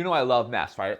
know I love mess, right?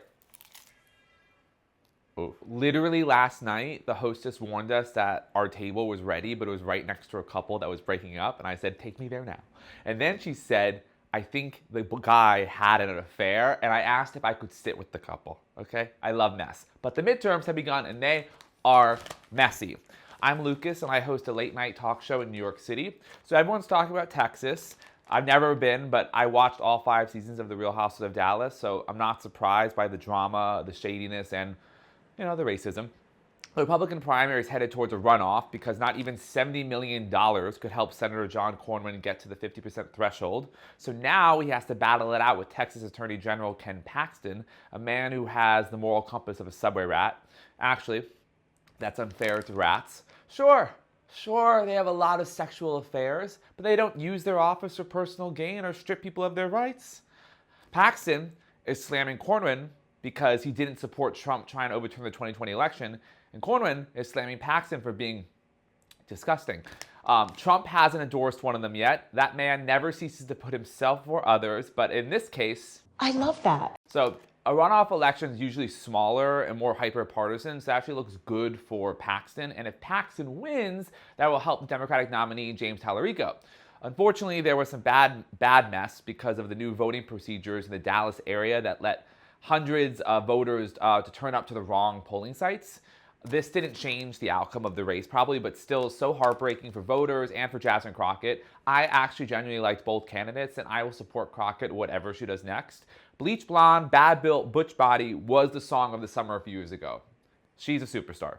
Oof. Literally last night, the hostess warned us that our table was ready, but it was right next to a couple that was breaking up. And I said, take me there now. And then she said, I think the guy had an affair. And I asked if I could sit with the couple. Okay? I love mess. But the midterms have begun and they are messy. I'm Lucas and I host a late night talk show in New York City. So everyone's talking about Texas. I've never been, but I watched all 5 seasons of The Real Houses of Dallas. So I'm not surprised by the drama, the shadiness, and the racism. The Republican primary is headed towards a runoff because not even $70 million could help Senator John Cornyn get to the 50% threshold. So now he has to battle it out with Texas Attorney General Ken Paxton, a man who has the moral compass of a subway rat. Actually, that's unfair to rats. Sure, they have a lot of sexual affairs, but they don't use their office for personal gain or strip people of their rights. Paxton is slamming Cornyn because he didn't support Trump trying to overturn the 2020 election, and Cornyn is slamming Paxton for being disgusting. Trump hasn't endorsed one of them yet. That man never ceases to put himself before others, but in this case... I love that. So a runoff election is usually smaller and more hyper-partisan, so it actually looks good for Paxton, and if Paxton wins, that will help the Democratic nominee James Talarico. Unfortunately, there was some bad mess because of the new voting procedures in the Dallas area that let hundreds of voters to turn up to the wrong polling sites. This didn't change the outcome of the race probably, but still so heartbreaking for voters and for Jasmine Crocket. I actually genuinely liked both candidates, and I will support Crocket whatever she does next. Bleach Blonde, Bad Built, Butch Body was the song of the summer a few years ago. She's a superstar.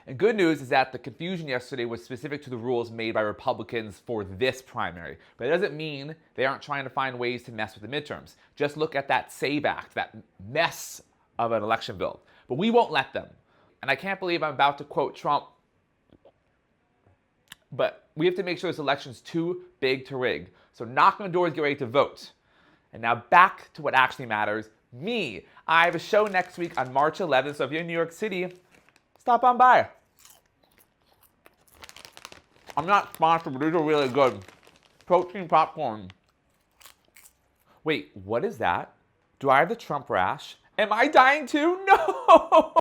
And good news is that the confusion yesterday was specific to the rules made by Republicans for this primary. But it doesn't mean they aren't trying to find ways to mess with the midterms. Just look at that SAVE Act, that mess of an election bill. But we won't let them. And I can't believe I'm about to quote Trump. But we have to make sure this election's too big to rig. So knock on the doors, get ready to vote. And now back to what actually matters, me. I have a show next week on March 11th, so if you're in New York City, stop on by. I'm not sponsored, but these are really good. Protein popcorn. Wait, what is that? Do I have the Trump rash? Am I dying too? No!